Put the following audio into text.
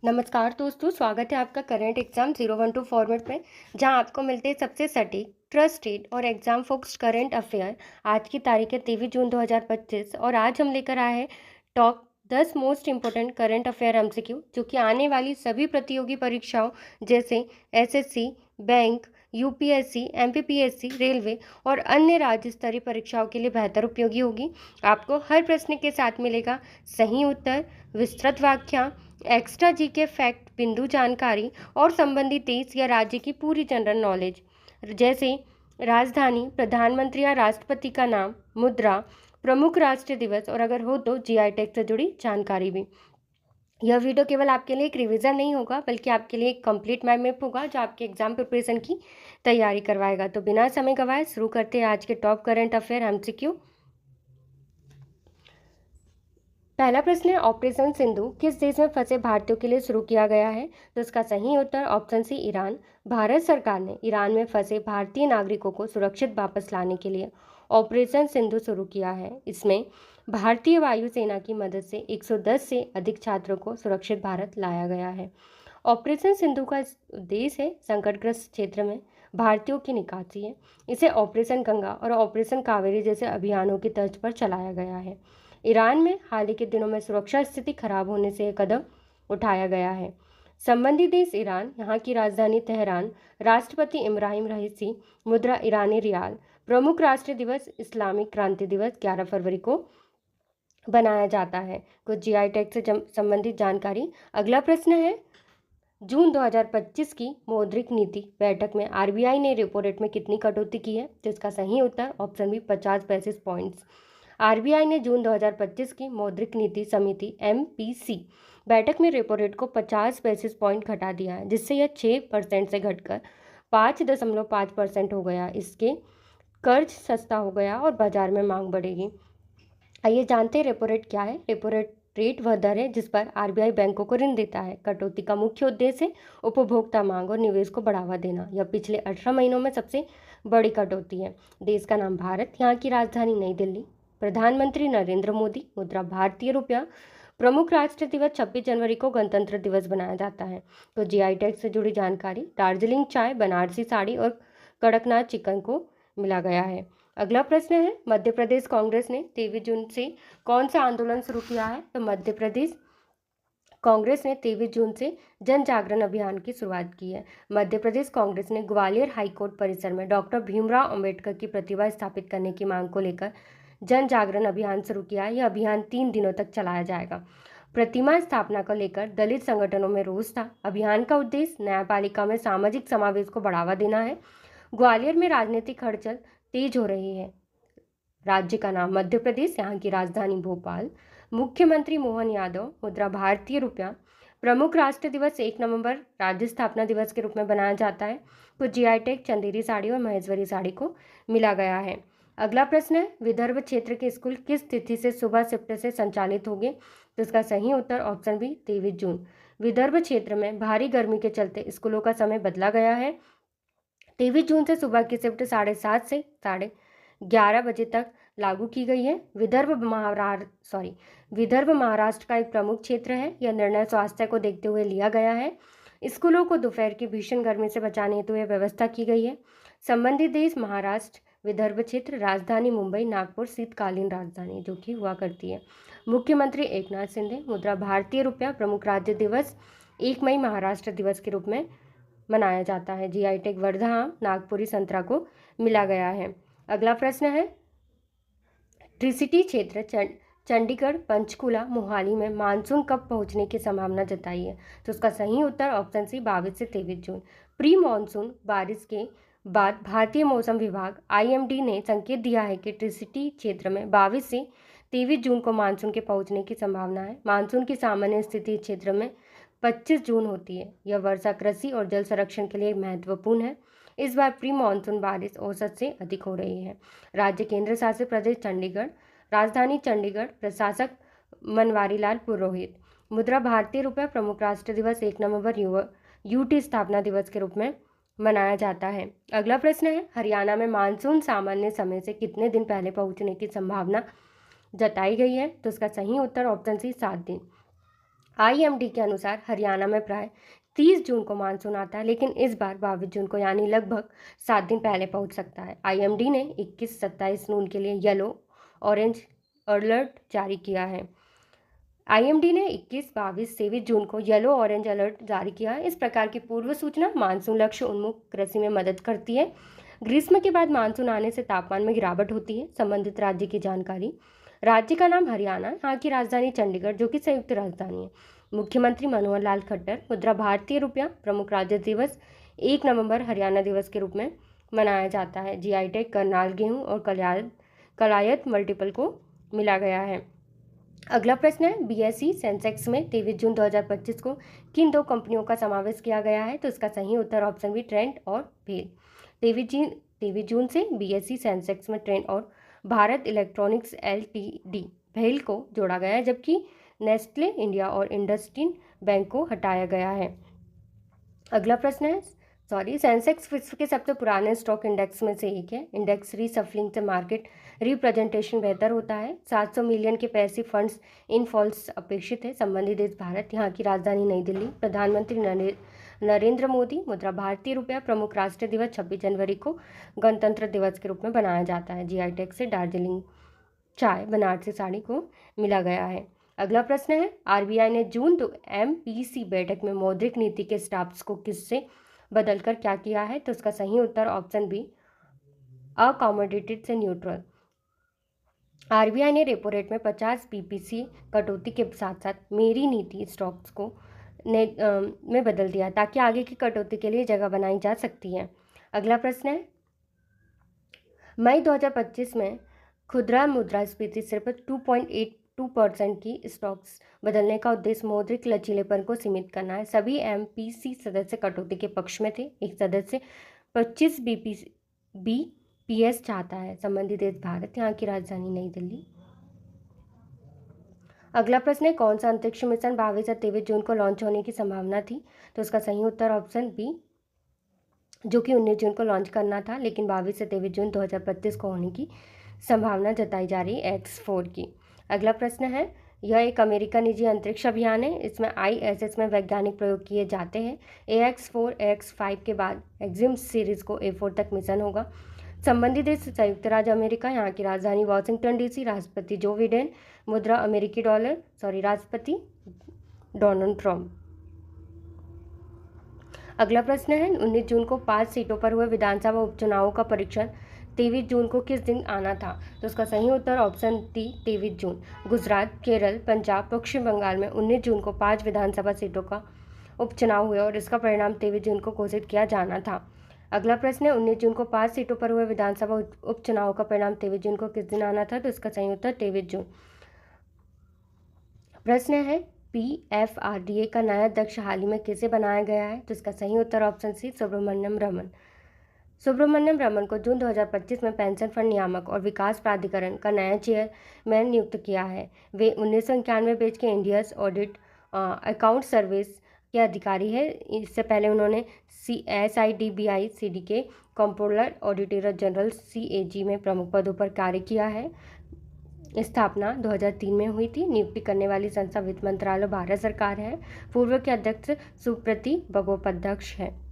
नमस्कार दोस्तों, स्वागत है आपका करंट एग्जाम 012 फॉर्मेट में, जहां आपको मिलते हैं सबसे सटीक, ट्रस्टेड और एग्जाम फोकस्ड करंट अफेयर। आज की तारीख है 23 जून 2025 और आज हम लेकर आए हैं top 10 most important current affair MCQ, जो कि आने वाली सभी प्रतियोगी परीक्षाओं जैसे SSC, bank, UPSC, MPPSC, railway और अन्य राज्य स्तरीय परीक्षाओं के लिए बेहतर उपयोगी होगी। आपको हर प्रश्न के साथ मिलेगा सही उत्तर, विस्तृत व्याख्या, एक्स्ट्रा जीके फैक्ट, बिंदु जानकारी और संबंधित देश या राज्य की पूरी जनरल नॉलेज, जैसे राजधानी, प्रधानमंत्री या राष्ट्रपति का नाम, मुद्रा, प्रमुख राष्ट्रीय दिवस और अगर हो तो जीआई टैग से जुड़ी जानकारी भी। यह वीडियो केवल आपके लिए एक रिवीजन नहीं होगा, बल्कि आपके लिए एक कंप्लीट माइंड मैप होगा जो आपके एग्जाम प्रिपरेशन की तैयारी करवाएगा। तो बिना समय गवाए शुरू करते हैं आज के टॉप करंट अफेयर एमसीक्यू। पहला प्रश्न है, ऑपरेशन सिंधु किस देश में फंसे भारतीयों के लिए शुरू किया गया है? तो इसका सही उत्तर ऑप्शन सी ईरान। भारत सरकार ने ईरान में फंसे भारतीय नागरिकों को सुरक्षित वापस लाने के लिए ऑपरेशन सिंधु शुरू किया है। इसमें भारतीय वायुसेना की मदद से 110 से अधिक छात्रों को सुरक्षित भारत लाया गया है। ऑपरेशन सिंधु का उद्देश्य है संकटग्रस्त क्षेत्र में भारतीयों की निकासी है। इसे ऑपरेशन गंगा और ऑपरेशन कावेरी जैसे अभियानों की तर्ज पर चलाया गया है। ईरान में हाल ही के दिनों में सुरक्षा स्थिति खराब होने से यह कदम उठाया गया है। संबंधित देश ईरान, यहाँ की राजधानी तेहरान, राष्ट्रपति इब्राहिम रईसी, मुद्रा ईरानी रियाल, प्रमुख राष्ट्रीय दिवस इस्लामिक क्रांति दिवस 11 फरवरी को बनाया जाता है। कुछ जीआई टैग से संबंधित जानकारी। अगला प्रश्न है, जून 2025 की मौद्रिक नीति बैठक में आरबीआई ने रेपो रेट में कितनी कटौती की है? तो इसका सही उत्तर option B 50 basis points. RBI ने जून 2025 की मौद्रिक नीति समिति एमपीसी बैठक में रेपो रेट को 50 बेसिस पॉइंट घटा दिया है, जिससे यह 6% से घटकर 5.5% हो गया। इसके कर्ज सस्ता हो गया और बाजार में मांग बढ़ेगी। आइए जानते हैं रेपो रेट क्या है। रेपो रेट वह दर है जिस पर आरबीआई बैंकों को ऋण देता है। कटौती का मुख्य उद्देश्य है उपभोक्ता मांग और निवेश को बढ़ावा देना। यह पिछले 18 महीनों में सबसे बड़ी कटौती है। देश का नाम भारत, यहाँ की राजधानी नई दिल्ली, प्रधानमंत्री नरेंद्र मोदी, मुद्रा भारतीय रुपया, प्रमुख राष्ट्रीय दिवस 26 जनवरी को गणतंत्र दिवस बनाया जाता है। तो जीआई टैग से जुड़ी जानकारी, दार्जिलिंग चाय, बनारसी साड़ी और कड़कनाथ चिकन को मिला गया है। अगला प्रश्न है, मध्य प्रदेश कांग्रेस ने 23 जून से कौन सा आंदोलन शुरू किया है? तो मध्य प्रदेश कांग्रेस ने 23 जून से जन जागरण अभियान की शुरुआत की है। मध्य प्रदेश कांग्रेस ने ग्वालियर हाईकोर्ट परिसर में डॉक्टर भीमराव अंबेडकर की प्रतिमा स्थापित करने की मांग को लेकर जन जागरण अभियान शुरू किया है। यह अभियान 3 दिनों तक चलाया जाएगा। प्रतिमा स्थापना को लेकर दलित संगठनों में रोष था। अभियान का उद्देश्य न्यायपालिका में सामाजिक समावेश को बढ़ावा देना है। ग्वालियर में राजनीतिक हलचल तेज हो रही है। राज्य का नाम मध्य प्रदेश, यहाँ की राजधानी भोपाल, मुख्यमंत्री मोहन यादव, मुद्रा भारतीय रुपया, प्रमुख राष्ट्रीय दिवस 1 नवंबर राज्य स्थापना दिवस के रूप में बनाया जाता है। कुछ जीआई टैग चंदेरी साड़ी और महेश्वरी साड़ी को मिला गया है। अगला प्रश्न है, विदर्भ क्षेत्र के स्कूल किस तिथि से सुबह शिफ्ट से संचालित होंगे? तो इसका सही उत्तर ऑप्शन बी 23 जून। विदर्भ क्षेत्र में भारी गर्मी के चलते स्कूलों का समय बदला गया है। 23 जून से सुबह की शिफ्ट 7:30 से 11:30 बजे तक लागू की गई है। विदर्भ महाराष्ट्र का एक प्रमुख क्षेत्र है। यह निर्णय स्वास्थ्य को देखते हुए लिया गया है। स्कूलों को दोपहर की भीषण गर्मी से बचाने हेतु यह व्यवस्था की गई है। संबंधित देश महाराष्ट्र, विदर्भ क्षेत्र, राजधानी मुंबई, नागपुर शीतकालीन राजधानी जो कि हुआ करती है। मुख्यमंत्री एकनाथ शिंदे, मुद्रा भारतीय रुपया, प्रमुख राज्य दिवस 1 मई महाराष्ट्र दिवस के रूप में मनाया जाता है। जीआई टैग वर्धा आम, नागपुरी संतरा को मिला गया है। अगला प्रश्न है, ट्रिसिटी क्षेत्र चंडीगढ़, पंचकुला, मोहाली में मानसून कब पहुंचने की संभावना जताई है? तो उसका सही उत्तर ऑप्शन सी 22 से 23 जून। प्री मानसून बारिश के बाद भारतीय मौसम विभाग आईएमडी ने संकेत दिया है कि ट्रिसिटी क्षेत्र में 22 से 23 जून को मानसून के पहुंचने की संभावना है। मानसून की सामान्य स्थिति क्षेत्र में 25 जून होती है। यह वर्षा, कृषि और जल संरक्षण के लिए महत्वपूर्ण है। इस बार प्री मानसून बारिश औसत से अधिक हो रही है। राज्य केंद्र शासित प्रदेश चंडीगढ़, राजधानी चंडीगढ़, प्रशासक मनवारी लाल पुरोहित, मुद्रा भारतीय रुपया, प्रमुख राष्ट्र दिवस 1 नवंबर यूटी स्थापना दिवस के रूप में मनाया जाता है। अगला प्रश्न है, हरियाणा में मानसून सामान्य समय से कितने दिन पहले पहुंचने की संभावना जताई गई है? तो इसका सही उत्तर ऑप्शन सी 7 दिन। IMD के अनुसार हरियाणा में प्राय 30 जून को मानसून आता है, लेकिन इस बार 22 जून को यानी लगभग 7 दिन पहले पहुंच सकता है। IMD ने 21-27 जून के लिए येलो ऑरेंज अलर्ट जारी किया है। IMD ने 21, 22, 23 जून को येलो ऑरेंज अलर्ट जारी किया है। इस प्रकार की पूर्व सूचना मानसून लक्ष्य उन्मुख कृषि में मदद करती है। ग्रीष्म के बाद मानसून आने से तापमान में गिरावट होती है। संबंधित राज्य की जानकारी। राज्य का नाम हरियाणा, यहाँ की राजधानी चंडीगढ़ जो कि संयुक्त राजधानी है। मुख्यमंत्री मनोहर लाल खट्टर। मुद्रा भारतीय रुपया। प्रमुख राज्य दिवस 1 नवंबर हरियाणा दिवस के रूप में मनाया जाता है। GI टैग करनाल गेहूँ और कलायत मल्टीपल को मिला गया है। अगला प्रश्न है, BSE सेंसेक्स में 23 जून 2025 को किन 2 कंपनियों का समावेश किया गया है? तो इसका सही उत्तर ऑप्शन बी ट्रेंड और भेल। 23 जून से BSE सेंसेक्स में ट्रेंड और भारत इलेक्ट्रॉनिक्स LTD भेल को जोड़ा गया है, जबकि नेस्ले इंडिया और इंडसइंड बैंक को हटाया गया है। अगला प्रश्न है, सेंसेक्स विश्व के सबसे पुराने स्टॉक इंडेक्स में से एक है। इंडेक्स रीसफलिंग से मार्केट रिप्रेजेंटेशन बेहतर होता है। 700 मिलियन के पैसिव फंड्स इनफॉल्स अपेक्षित है। संबंधित देश भारत, यहाँ की राजधानी नई दिल्ली। प्रधानमंत्री नरेंद्र मोदी। मुद्रा भारतीय रुपया। प्रमुख राष्ट्रीय दिवस 26 जनवरी को गणतंत्र दिवस के रूप में बनाया जाता है। GI टैग से दार्जिलिंग चाय, बनारसी साड़ी को मिला गया है। अगला प्रश्न है, RBI ने जून MPC बैठक में मौद्रिक नीति के स्टाफ्स को किससे बदलकर क्या किया है? तो इसका सही उत्तर ऑप्शन बी अकॉमोडेटेड से न्यूट्रल। RBI ने रेपो रेट में 50 BPC कटौती के साथ साथ मेरी नीति स्टॉक्स को में बदल दिया ताकि आगे की कटौती के लिए जगह बनाई जा सकती है। अगला प्रश्न है, मई 2025 में खुदरा मुद्रास्फीति सिर्फ 2.82% की स्टॉक्स बदलने का उद्देश्य मौद्रिक लचीलेपन को सीमित करना है। सभी MPC सदस्य कटौती के पक्ष में थे। एक सदस्य 25 BPS चाहता है। संबंधित देश भारत, यहाँ की राजधानी नई दिल्ली। अगला प्रश्न है, कौन सा अंतरिक्ष मिशन 22 से 23 जून को लॉन्च होने की संभावना थी? तो इसका सही उत्तर ऑप्शन बी, जो कि 19 जून को लॉन्च करना था, लेकिन 22 से 23 जून 2025 को होने की संभावना जताई जा रही है X4 की। अगला प्रश्न है, यह एक अमेरिका निजी अंतरिक्ष अभियान है। इसमें ISS में वैज्ञानिक प्रयोग किए जाते हैं। AX4 AX5 के बाद एक्सिम सीरीज को A4 तक मिशन होगा। संबंधित देश संयुक्त राज्य अमेरिका, यहाँ की राजधानी वॉशिंगटन DC। राष्ट्रपति जो बिडेन। मुद्रा अमेरिकी डॉलर। राष्ट्रपति डोनाल्ड ट्रंप। अगला प्रश्न है, 19 जून को 5 सीटों पर हुए विधानसभा उपचुनावों का परीक्षण 23 जून को किस दिन आना था? तो उसका सही उत्तर ऑप्शन डी 23 जून। गुजरात, केरल, पंजाब, पश्चिम बंगाल में 19 जून को 5 विधानसभा सीटों का उपचुनाव हुए और इसका परिणाम 23 जून को घोषित किया जाना था। अगला प्रश्न है, 19 जून को 5 सीटों पर हुए विधानसभा उपचुनाव का परिणाम 23 जून को किस दिन आना था? तो इसका सही उत्तर 23 जून। प्रश्न है, PFRDA का नया अध्यक्ष हाल ही में किसे बनाया गया है? तो इसका सही उत्तर ऑप्शन सी सुब्रमण्यम रमन। सुब्रमण्यम रमन को जून 2025 में पेंशन फंड नियामक और विकास प्राधिकरण का नया चेयरमैन नियुक्त किया है। वे 1991 बैच के इंडियस ऑडिट अकाउंट सर्विस के अधिकारी हैं। इससे पहले उन्होंने SIDBI CD के कंट्रोलर ऑडिटर जनरल CAG में प्रमुख पदों पर कार्य किया है। स्थापना 2003 में हुई थी। नियुक्ति करने वाली संस्था वित्त मंत्रालय भारत सरकार है। पूर्व के अध्यक्ष सुप्रति बगोपाध्याय है।